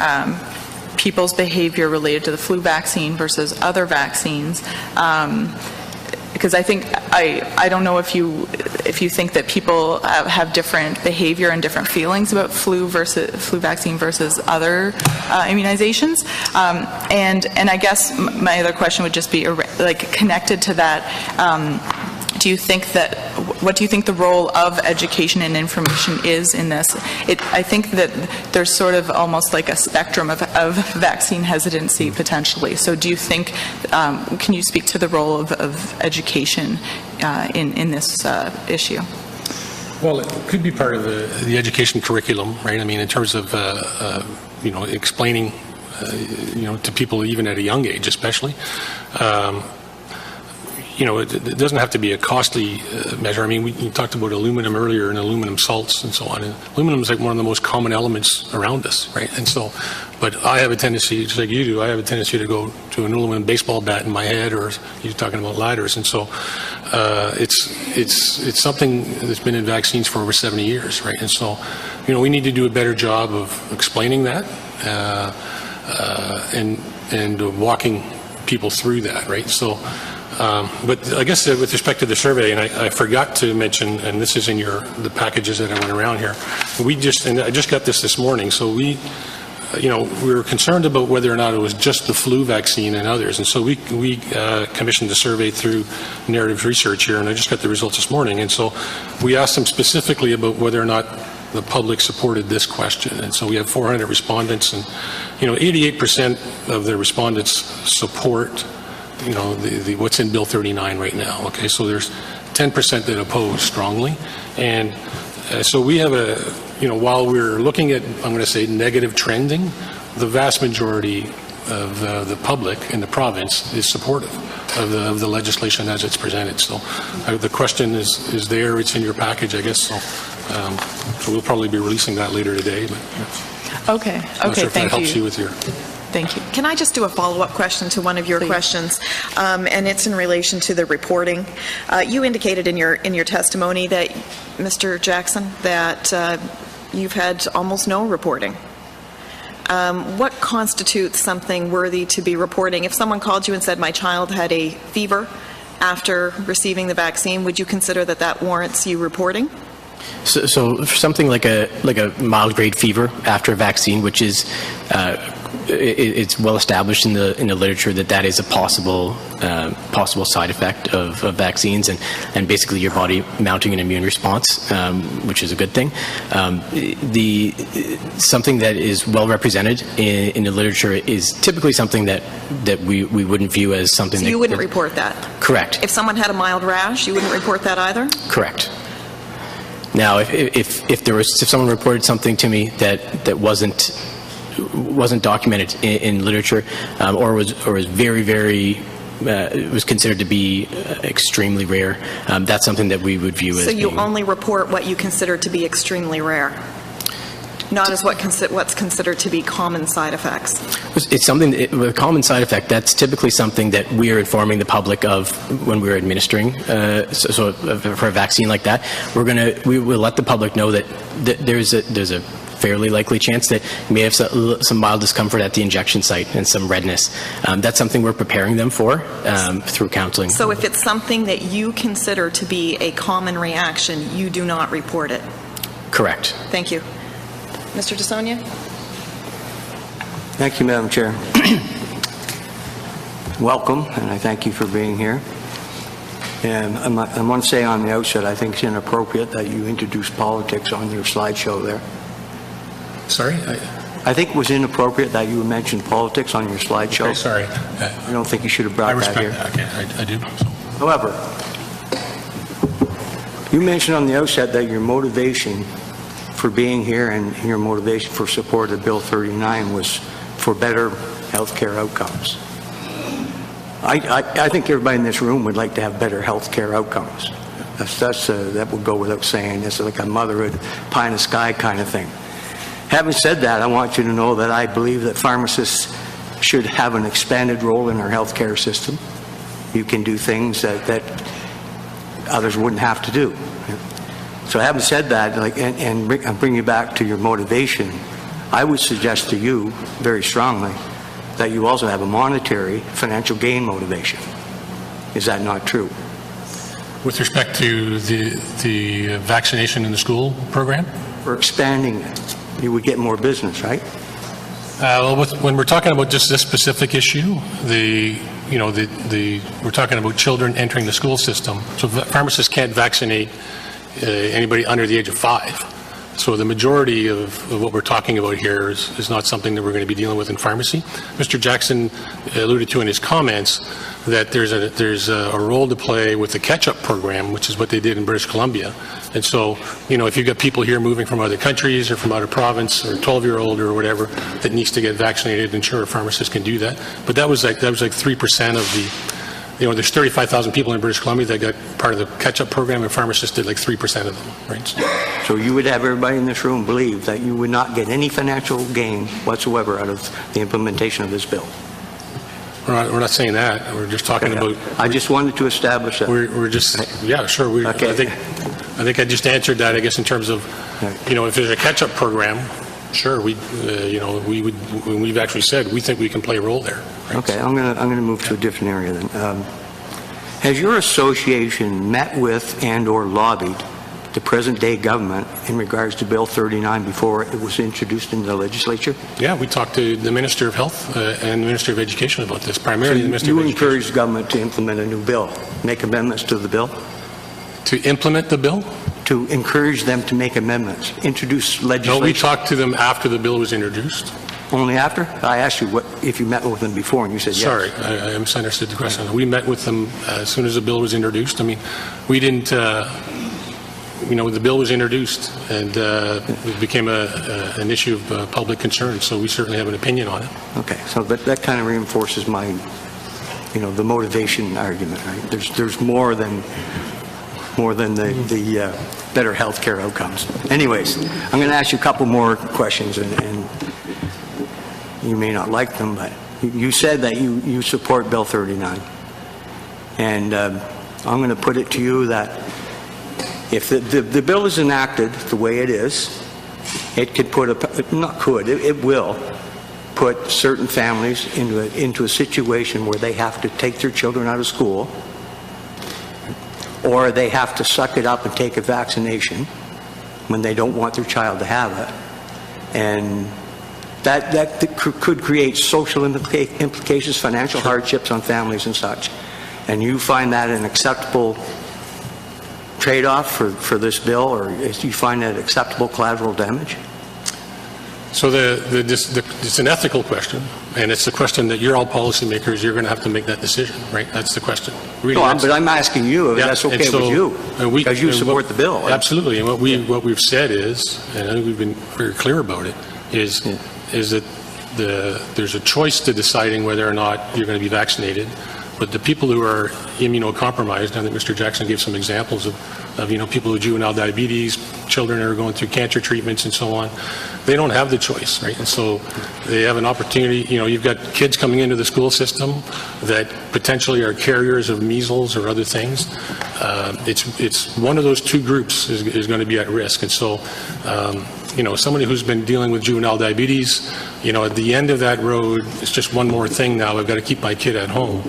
people's behavior related to the flu vaccine versus other vaccines, because I think I don't know if you think that people have different behavior and different feelings about flu vaccine versus other immunizations, and I guess my other question would just be like connected to that. What do you think the role of education and information is in this? I think that there's sort of almost like a spectrum of vaccine hesitancy potentially. So do you think, can you speak to the role of education in this issue? Well, it could be part of the education curriculum, right? I mean, in terms of, explaining, to people even at a young age especially. It doesn't have to be a costly measure. I mean, we talked about aluminum earlier and aluminum salts and so on. And aluminum is like one of the most common elements around us, right? And so, but I have a tendency, just like you do, I have a tendency to go to an aluminum baseball bat in my head, or you're talking about ladders. And so, it's something that's been in vaccines for over 70 years, right? And so, we need to do a better job of explaining that and walking people through that, right? So. But I guess with respect to the survey, and I forgot to mention, and this is in the packages that I went around here, and I just got this morning, so we were concerned about whether or not it was just the flu vaccine and others, and so we commissioned a survey through Narrative Research here, and I just got the results this morning, and so we asked them specifically about whether or not the public supported this question, and so we have 400 respondents, and 88% of the respondents support the what's in Bill 39 right now. Okay, so there's 10% that oppose strongly, and so we have while we're looking at, I'm going to say, negative trending, the vast majority of the public in the province is supportive of the legislation as it's presented. So the question is there. It's in your package, I guess. So we'll probably be releasing that later today. But okay. I'm not sure if that helps you with your. Thank you. Can I just do a follow-up question to one of your questions? And it's in relation to the reporting. You indicated in your testimony that, Mr. Jackson, that you've had almost no reporting. What constitutes something worthy to be reporting? If someone called you and said, my child had a fever after receiving the vaccine, would you consider that warrants you reporting? So for something like a mild grade fever after a vaccine, which is it's well established in the literature that is a possible side effect of vaccines, and basically your body mounting an immune response, which is a good thing. Something that is well represented in the literature is typically something that we wouldn't view as something. So you wouldn't report that? Correct. If someone had a mild rash, you wouldn't report that either? Correct. Now, if someone reported something to me that wasn't documented in literature, or was very, very was considered to be extremely rare, that's something that we would view as So you being, only report what you consider to be extremely rare, not as what's considered to be common side effects? It's something, with a common side effect, that's typically something that we are informing the public of when we're administering. So for a vaccine like that, we will let the public know that there's a fairly likely chance that you may have some mild discomfort at the injection site and some redness. That's something we're preparing them for through counseling. So if it's something that you consider to be a common reaction, you do not report it? Correct. Thank you. Mr. DeSonia? Thank you, Madam Chair. Welcome, and I thank you for being here. And I want to say on the outset, I think it's inappropriate that you introduce politics on your slideshow there. Sorry? I think it was inappropriate that you mentioned politics on your slideshow. Okay, sorry. I don't think you should have brought that here. I respect that. Okay, I do. So. However, you mentioned on the outset that your motivation for being here and your motivation for support of Bill 39 was for better health care outcomes. I think everybody in this room would like to have better health care outcomes. That would go without saying. It's like a motherhood pie in the sky kind of thing. Having said that, I want you to know that I believe that pharmacists should have an expanded role in our health care system. You can do things that others wouldn't have to do. So having said that, and bring you back to your motivation, I would suggest to you very strongly that you also have a monetary financial gain motivation. Is that not true? With respect to the vaccination in the school program? We're expanding it. You would get more business, right? When we're talking about just this specific issue, we're talking about children entering the school system. So pharmacists can't vaccinate anybody under the age of 5. So the majority of what we're talking about here is not something that we're going to be dealing with in pharmacy. Mr. Jackson alluded to in his comments that there's a role to play with the catch-up program, which is what they did in British Columbia. And so, if you've got people here moving from other countries or from out of province or 12-year-old or whatever that needs to get vaccinated, and sure, a pharmacist can do that. But that was like 3% of the. There's 35,000 people in British Columbia that got part of the catch-up program, and pharmacists did like 3% of them, right? So you would have everybody in this room believe that you would not get any financial gain whatsoever out of the implementation of this bill. We're not saying that. We're just talking about. I just wanted to establish that. We're just, yeah, sure. Okay. I think I just answered that, I guess, in terms of, if there's a catch-up program, sure, we've actually said we think we can play a role there. Right? Okay, I'm going to move to a different area then. Has your association met with and/or lobbied the present-day government in regards to Bill 39 before it was introduced into the legislature? Yeah, we talked to the Minister of Health and the Minister of Education about this, primarily the Minister of Education. You encouraged government to implement a new bill, make amendments to the bill? To implement the bill? To encourage them to make amendments, introduce legislation. No, we talked to them after the bill was introduced. Only after? I asked you if you met with them before, and you said yes. Sorry, I misunderstood the question. We met with them as soon as the bill was introduced. I mean, we didn't, the bill was introduced, and it became an issue of public concern, so we certainly have an opinion on it. Okay, so that kind of reinforces my, the motivation argument, right? There's more than the better health care outcomes. Anyways, I'm going to ask you a couple more questions, and you may not like them, but you said that you support Bill 39. And I'm going to put it to you that if the bill is enacted the way it is, it will put certain families into a situation where they have to take their children out of school, or they have to suck it up and take a vaccination when they don't want their child to have it. And that could create social implications, financial hardships on families and such. And you find that an acceptable trade-off for this bill, or do you find that acceptable collateral damage? So it's an ethical question, and it's a question that you're all policymakers, you're going to have to make that decision, right? That's the question. Really, No, but I'm asking you if Yeah, that's and okay so- with you, and we- because you and support what- the bill. Absolutely, and what we've said is, and I think we've been very clear about it, is that there's a choice to deciding whether or not you're going to be vaccinated, but the people who are immunocompromised, I think Mr. Jackson gave some examples of people with juvenile diabetes, children who are going through cancer treatments and so on, they don't have the choice, right? And so they have an opportunity, you've got kids coming into the school system that potentially are carriers of measles or other things. It's one of those two groups is going to be at risk. And so, somebody who's been dealing with juvenile diabetes, at the end of that road, it's just one more thing now, I've got to keep my kid at home.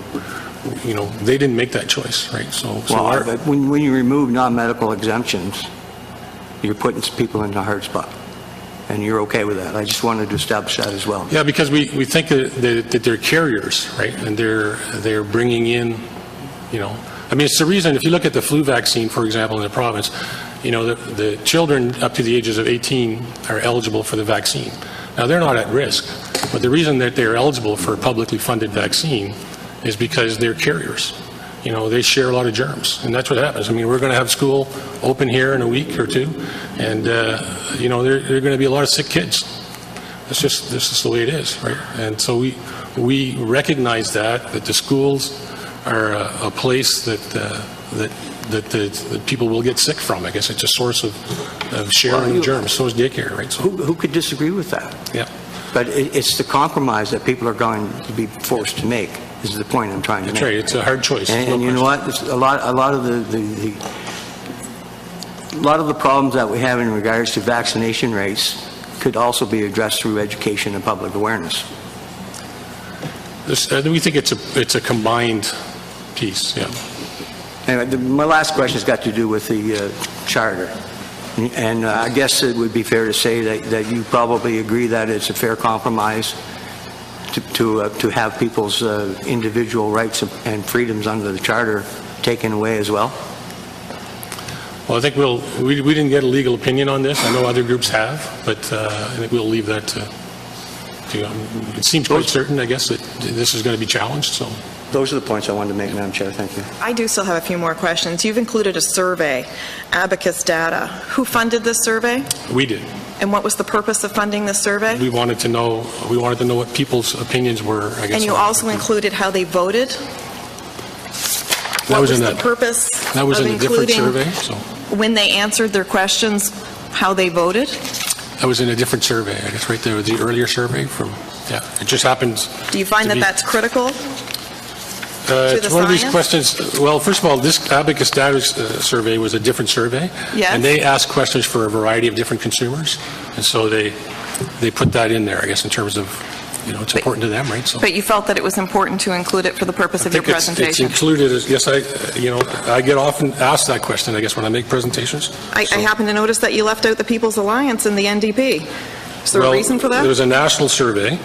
They didn't make that choice, right? Well, but when you remove non-medical exemptions, you're putting people in a hard spot, and you're okay with that. I just wanted to establish that as well. Yeah, because we think that they're carriers, right? And they're bringing in, it's the reason, if you look at the flu vaccine, for example, in the province, the children up to the ages of 18 are eligible for the vaccine. Now, they're not at risk, but the reason that they're eligible for a publicly funded vaccine is because they're carriers. They share a lot of germs, and that's what happens. We're going to have school open here in a week or two, and, there are going to be a lot of sick kids. This is the way it is, right? And so we recognize that the schools are a place that people will get sick from. I guess it's a source of sharing germs. So is daycare, right? So, Who could disagree with that? yeah. But it's the compromise that people are going to be forced to make, is the point I'm trying to That's make. right. It's a hard choice. And you know what? It's a lot of the problems that we have in regards to vaccination rates could also be addressed through education and public awareness. We think it's a combined piece. Yeah. Anyway, my last question has got to do with the charter. And I guess it would be fair to say that you probably agree that it's a fair compromise to have people's individual rights and freedoms under the charter taken away as well. Well, I think we didn't get a legal opinion on this. I know other groups have, but I think we'll leave that to it seems quite certain, I guess, that this is going to be challenged. So Those are the points I wanted to make, Madam Chair. Thank you. I do still have a few more questions. You've included a survey, Abacus Data. Who funded this survey? we did. And what was the purpose of funding this survey? We wanted to know what people's opinions were, I guess. And you also included how they voted? That was in the purpose That was of in a different including survey. So when they answered their questions, how they voted? that was in a different survey, I guess, right there, the earlier survey from. Yeah, it just happens. Do you find that that's critical? It's one of these questions. Well, first of all, this Abacus Data survey was a different survey. Yes. And they asked questions for a variety of different consumers. And so they put that in there, I guess, in terms of, it's important to them, right? So But you felt that it was important to include it for the purpose of your presentation? It's included as, yes, I get often asked that question, I guess, when I make presentations. I happen to notice that you left out the People's Alliance and the NDP. Is there a reason for that? There was a national survey.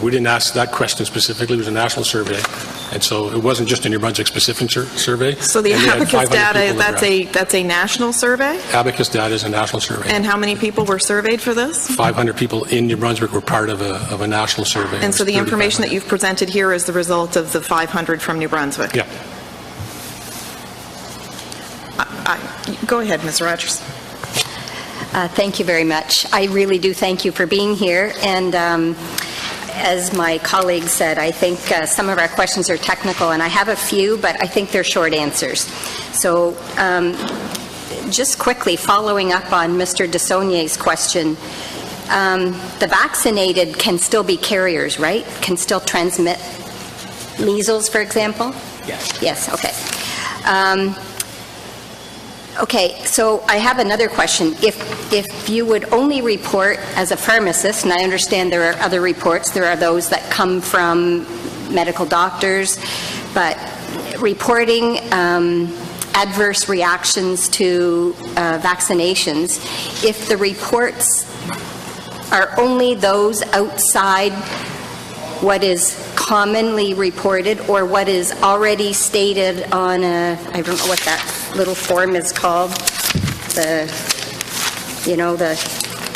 We didn't ask that question specifically. It was a national survey. And so it wasn't just a New Brunswick specific survey. So the And they had Abacus 500 Data, people that that's a national survey? Abacus Data is a national survey. And how many people were surveyed for this? 500 people in New Brunswick were part of a national survey. And so the information that you've presented here is the result of the 500 from New Brunswick? Yeah. Go ahead, Ms. Rogers. Thank you very much. I really do thank you for being here. And as my colleague said, I think some of our questions are technical, and I have a few, but I think they're short answers. So just quickly, following up on Mr. Desaulnier's question, the vaccinated can still be carriers, right? Can still transmit measles, for example? Yes. Yes, okay. Okay, so I have another question. If you would only report as a pharmacist, and I understand there are other reports, there are those that come from medical doctors, but reporting adverse reactions to vaccinations, if the reports are only those outside what is commonly reported or what is already stated on I don't know what that little form is called, the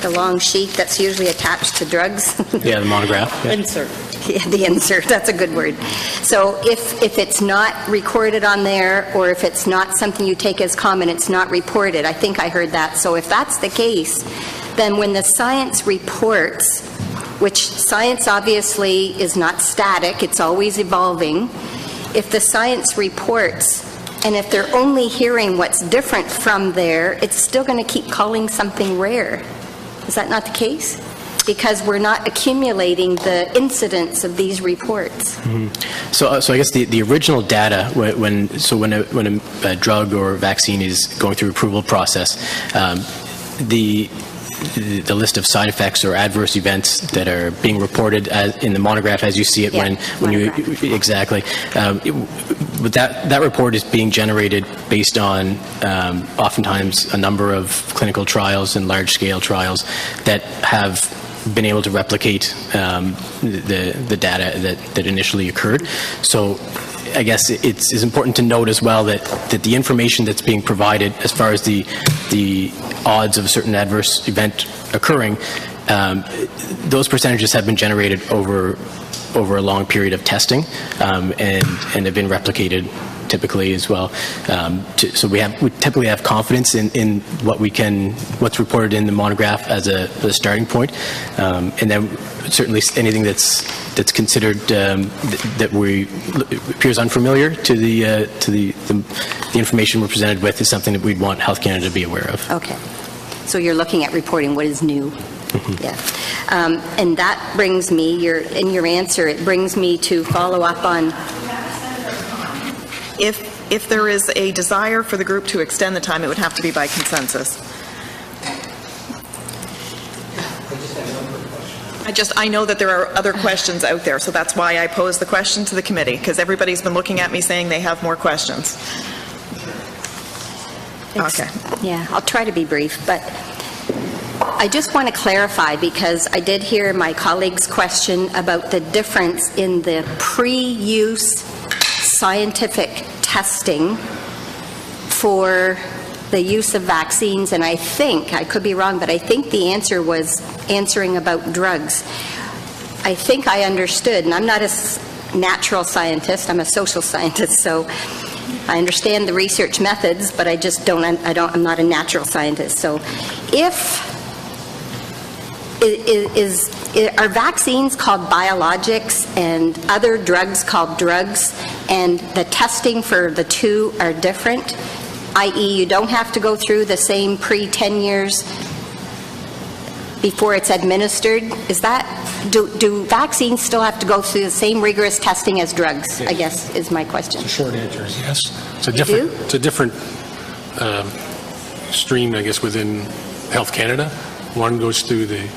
the long sheet that's usually attached to drugs. Yeah, the monograph. Yeah. Insert. Yeah, the insert, that's a good word. So if it's not recorded on there, or if it's not something you take as common, it's not reported. I think I heard that. So if that's the case, then when the science reports, which science obviously is not static, it's always evolving, if the science reports, and if they're only hearing what's different from there, it's still going to keep calling something rare. Is that not the case? Because we're not accumulating the incidence of these reports. Mm-hmm. So I guess the original data, when a drug or vaccine is going through approval process, the list of side effects or adverse events that are being reported in the monograph, as you see it, when you exactly. But that report is being generated based on oftentimes a number of clinical trials and large-scale trials that have been able to replicate the data that initially occurred. So I guess it's important to note as well that the information that's being provided as far as the odds of a certain adverse event occurring, those percentages have been generated over a long period of testing and have been replicated typically as well. So we typically have confidence in what's reported in the monograph as a starting point, and then certainly anything that's considered that appears unfamiliar to the information we're presented with is something that we'd want Health Canada to be aware of. Okay. So you're looking at reporting what is new. Mm-hmm. Yeah. And that brings me, in your answer, it brings me to follow up on... If there is a desire for the group to extend the time, it would have to be by consensus. I know that there are other questions out there, so that's why I posed the question to the committee, because everybody's been looking at me saying they have more questions. Okay. Yeah, I'll try to be brief, but I just want to clarify, because I did hear my colleague's question about the difference in the pre-use scientific testing for the use of vaccines, and I think, I could be wrong, but I think the answer was answering about drugs. I think I understood, and I'm not a natural scientist, I'm a social scientist, so I understand the research methods, but I'm not a natural scientist. So are vaccines called biologics and other drugs called drugs, and the testing for the two are different, i.e. you don't have to go through the same pre-10 years before it's administered? Is that, do vaccines still have to go through the same rigorous testing as drugs, I guess, is my question. The short answer is yes. It's a different stream, I guess, within Health Canada. One goes through the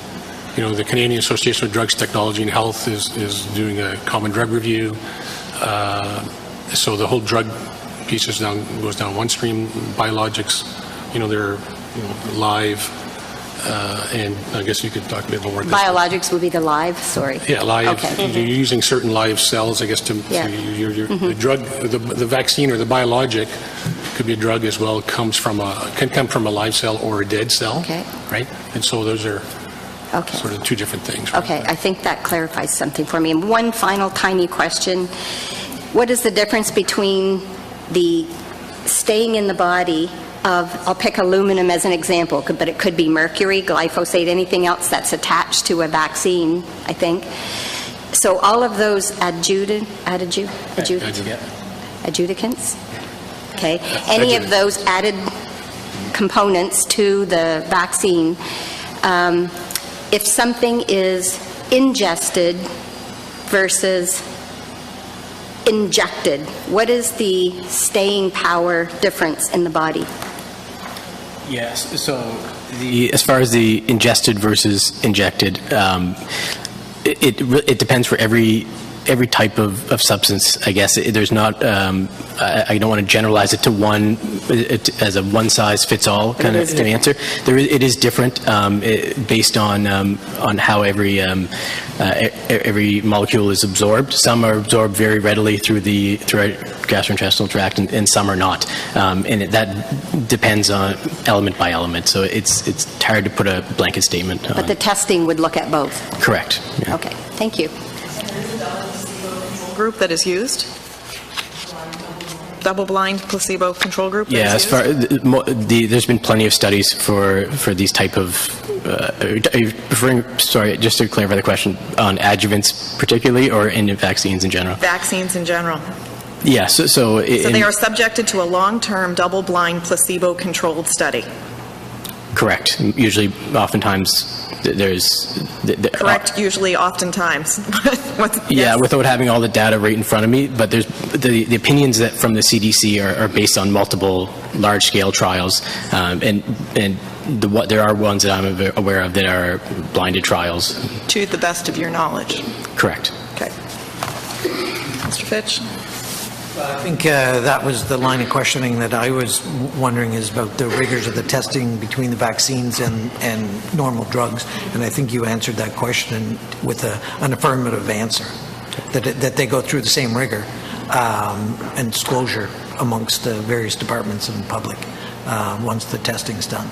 Canadian Association of Drugs, Technology and Health is doing a common drug review. So the whole drug piece goes down one stream. Biologics, they're live, and I guess you could talk a bit more. Biologics would be the live, sorry. Yeah, live. Okay. You're using certain live cells, I guess, the drug, the vaccine or the biologic could be a drug as well. Can come from a live cell or a dead cell. Okay. Right, and so those are. Okay. Sort of two different things. Right? Okay, I think that clarifies something for me. And one final tiny question. What is the difference between the staying in the body of, I'll pick aluminum as an example, but it could be mercury, glyphosate, anything else that's attached to a vaccine, I think. So all of those adjuvants? Okay. Any of those added components to the vaccine, if something is ingested versus injected, what is the staying power difference in the body? Yes, so as far as the ingested versus injected, it depends for every every type of substance, I guess. There's not, I don't want to generalize it to one, as a one-size-fits-all kind of answer. It is different based on how every molecule is absorbed. Some are absorbed very readily through our gastrointestinal tract, and some are not. And that depends on element by element. So it's hard to put a blanket statement on. But the testing would look at both? Correct. Yeah. Okay, thank you. Group that is used? Double-blind placebo control group? That Yeah, is as far there's been plenty of studies for these type of. Are you referring? Sorry, just to clarify the question, on adjuvants particularly, or in vaccines in general? Vaccines in general. Yeah. So they are subjected to a long-term double-blind placebo-controlled study. Correct. Usually, oftentimes, there's... Correct, usually, oftentimes. Yeah, without having all the data right in front of me, but there's the opinions that from the CDC are based on multiple large-scale trials, and there are ones that I'm aware of that are blinded trials. To the best of your knowledge. Correct. Okay. Mr. Fitch? I think that was the line of questioning that I was wondering, is about the rigors of the testing between the vaccines and normal drugs. And I think you answered that question with an affirmative answer, that they go through the same rigor and disclosure amongst the various departments and the public once the testing's done.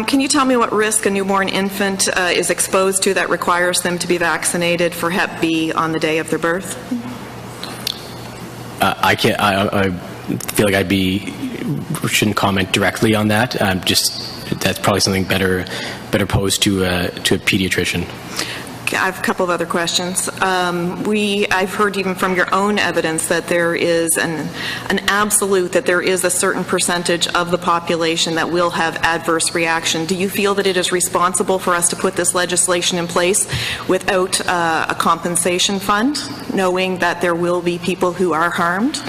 Can you tell me what risk a newborn infant is exposed to that requires them to be vaccinated for Hep B on the day of their birth? I can't. I feel like shouldn't comment directly on that. That's probably something better posed to a pediatrician. I have a couple of other questions. I've heard even from your own evidence that there is an absolute, that there is a certain percentage of the population that will have adverse reaction. Do you feel that it is responsible for us to put this legislation in place without a compensation fund, knowing that there will be people who are harmed?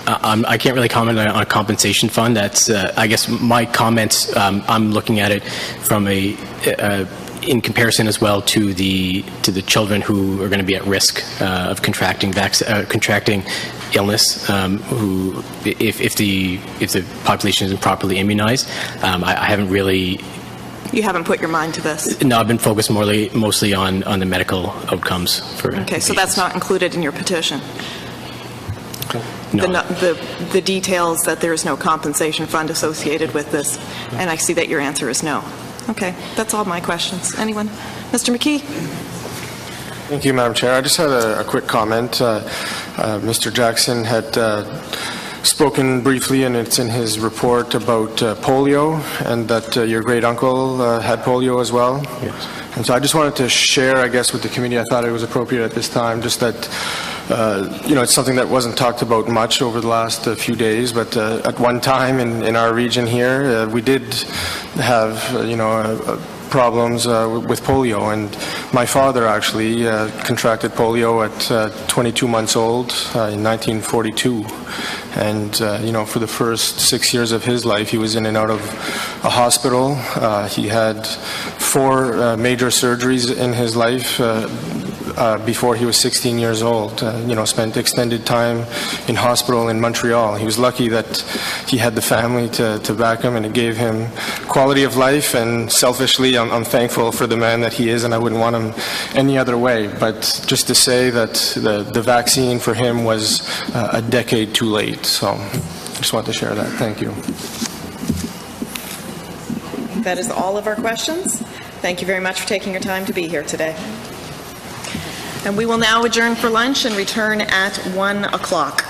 I can't really comment on a compensation fund. That's, I guess, my comments. I'm looking at it from in comparison as well to the children who are going to be at risk of contracting illness, who if the population isn't properly immunized. I haven't really. You haven't put your mind to this? No, I've been focused mostly on the medical outcomes for. Okay, so that's not included in your petition. No. The details that there is no compensation fund associated with this, and I see that your answer is no. Okay, that's all my questions. Anyone? Mr. McKee? Thank you, Madam Chair. I just had a quick comment. Mr. Jackson had spoken briefly, and it's in his report, about polio, and that your great-uncle had polio as well. Yes. And so I just wanted to share, I guess, with the committee, I thought it was appropriate at this time, just that, it's something that wasn't talked about much over the last few days, but at one time in our region here, we did have, problems with polio, and my father actually contracted polio at 22 months old in 1942, and for the first 6 years of his life he was in and out of a hospital. He had 4 major surgeries in his life before he was 16 years old. Spent extended time in hospital in Montreal. He was lucky that he had the family to back him, and it gave him quality of life, and selfishly I'm thankful for the man that he is, and I wouldn't want him any other way. But just to say that the vaccine for him was a decade too late. So I just wanted to share that. Thank you. That is all of our questions. Thank you very much for taking your time to be here today. And we will now adjourn for lunch and return at 1 o'clock.